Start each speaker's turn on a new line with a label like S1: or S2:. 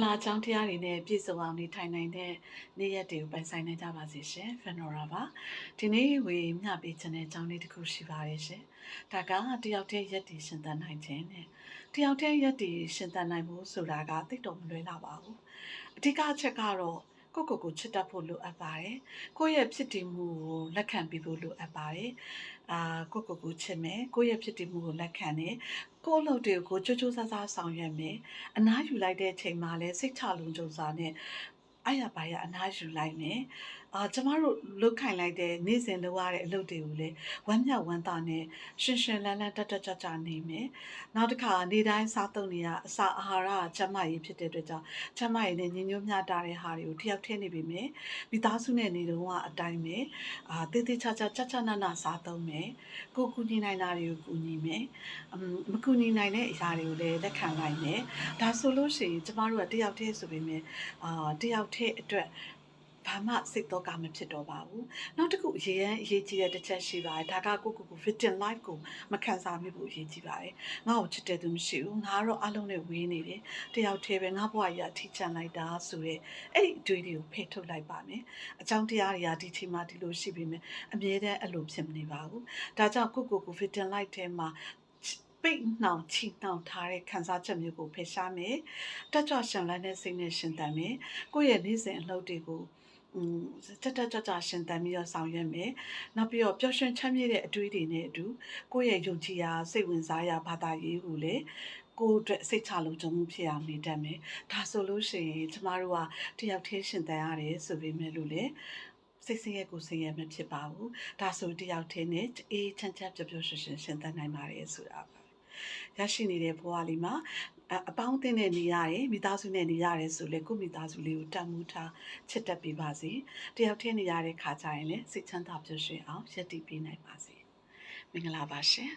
S1: လာအကြောင်းတရားတွေနဲ့ပြည့်စုံအောင်နေထိုင်နိုင်တဲ့နေ့ရက်တွေကိုပိုင်ဆိုင်နိုင်ကြပါစေရှင်။ Fenora ပါ။ဒီနေ့ဝေမျှပေးခြင်းတဲ့အကြောင်းလေးတစ်ခုရှိပါတယ်ရှင်။ဒါကတယောက်တည်းရက်တည်ရှင်သန်နိုင်ခြင်းနဲ့တယောက်တည်းရက်တည်ရှင်သန်နိုင်မှုဆိုတာကသိတော့မလွယ်လာပါဘူး။အဓိကအချက်ကတော့ကိုချစ်တတ်ဖို့လိုအပ်ပါတယ်။ကိုယ့်ရဲ့ဖြစ်တည်မှုကိုလက်ခံပြီးဖို့လိုအပ်ပါတယ်။ကိုချစ်မယ်။ကိုယ့်ရဲ့ဖြစ်တည်မှုကိုလက်ခံတယ်။ကိုယ့်အလုပ်တွေကိုကြိုးကြိုးစားစားဆောင်ရွက်မယ်။အနားယူလိုက်တဲ့အချိန်မှာလည်းစိတ်ချလုံခြုံစွာနဲ့အားရပါရအနားယူလိုက်မယ်။ကျမတို့လုတ်ခိုင်လိုက်တဲ့နေ့စဉ်လုပ်ရတဲ့အလုပ်တွေကိုလည်းဝမ်းမြောက်ဝမ်းသာနဲ့ရှင်လန်းတက်ကြနေမယ်။နောက်တစ်ခါနေ့တိုင်းစားသုံးနေရအစာအာဟာရကျန်းမာရေးဖြစ်တဲ့အတွက်ကြောင့်ကျန်းမာရေးနဲ့ညီညွတ်မျှတတဲ့ဟာတွေကိုတယောက်တည်းနေပြီမယ်။မိသားစုနဲ့နေတော့အတိုင်းပဲတေးသေးချာကြနစားသုံးမယ်။ကိုကူညီနိုင်တာတွေကိုကူညီမယ်။မကူညီနိုင်တဲ့အရာတွေကိုလည်းလက်ခံလိုက်မယ်။ဒါဆိုလို့ရှိရင်ကျမတို့ကတယောက်တည်းဆိုပေမဲ့တယောက်တည်းအတွက်ဘာမှစိတ်တော့ကမဖြစ်တော့ပါဘူး။နောက်တစ်ခုအရေးကြီးတဲ့တစ်ချက်ရှိပါတယ်။ဒါကကို victim life ကိုမခံစားမိဖို့အရေးကြီးပါတယ်။ငါ့ကိုချစ်တဲ့သူမရှိဘူး။ငါကတော့အလုံးနဲ့ဝေးနေတယ်။တယောက်တည်းပဲငါဘဝကြီးအထီးကျန်လိုက်တာဆိုတဲ့အဲ့ဒီအတွေးတွေကိုဖိထုတ်လိုက်ပါမယ်။အကြောင်းတရားတွေကဒီချိန်မှာဒီလိုရှိပေမဲ့အမြဲတမ်းအဲ့လိုဖြစ်မနေပါဘူး။ဒါကြောင့်ကို victim life ထဲမှာပိတ်နှောင်ချီနှောင်ထားတဲ့ခံစားချက်မျိုးကိုဖယ်ရှားမယ်။တက်ကြွရှင်လန်းတဲ့စိတ်နဲ့ရှင်သန်မယ်။ကိုယ့်ရဲ့နေ့စဉ်အလုပ်တွေကိုတက်ကြရှင်သန်ပြီးတော့ဆောင်ရွက်မယ်။နောက်ပြီးတော့ပျော်ရွှင်ချမ်းမြေ့တဲ့အတွေ့အကြုံတွေနဲ့အတူကိုယ့်ရဲ့ယုံကြည်ရာစိတ်ဝင်စားရာဘာသာရေးကိုလည်းကိုယ့်အတွက်စိတ်ချလုံခြုံမှုဖြစ်အောင်နေတတ်မယ်။ဒါဆိုလို့ရှိရင်ကျမတို့ကတယောက်တည်းရှင်သန်ရတယ်ဆိုပေမဲ့လို့လေစိတ်ဆင်းရဲကိုဆင်းရဲမဖြစ်ပါဘူး။ဒါဆိုတယောက်တည်းနဲ့အေးချမ်းပျော်ပျော်ရွှင်ရွှင်ရှင်သန်နိုင်ပါတယ်ဆိုတာပါ။ရရှိနေတဲ့ဘဝလေးမှာအပေါင်းအသင်းနဲ့နေရတယ်မိသားစုနဲ့နေရတယ်ဆိုလေကိုမိသားစုလေးကိုတတ်မှုထားချစ်တတ်ပေးပါစေတယောက်တည်းနေရတဲ့ခါကျရင်လည်းစိတ်ချမ်းသာပျော်ရွှင်အောင်ရည်တည်ပေးနိုင်ပါစေမင်္ဂလာပါရှင်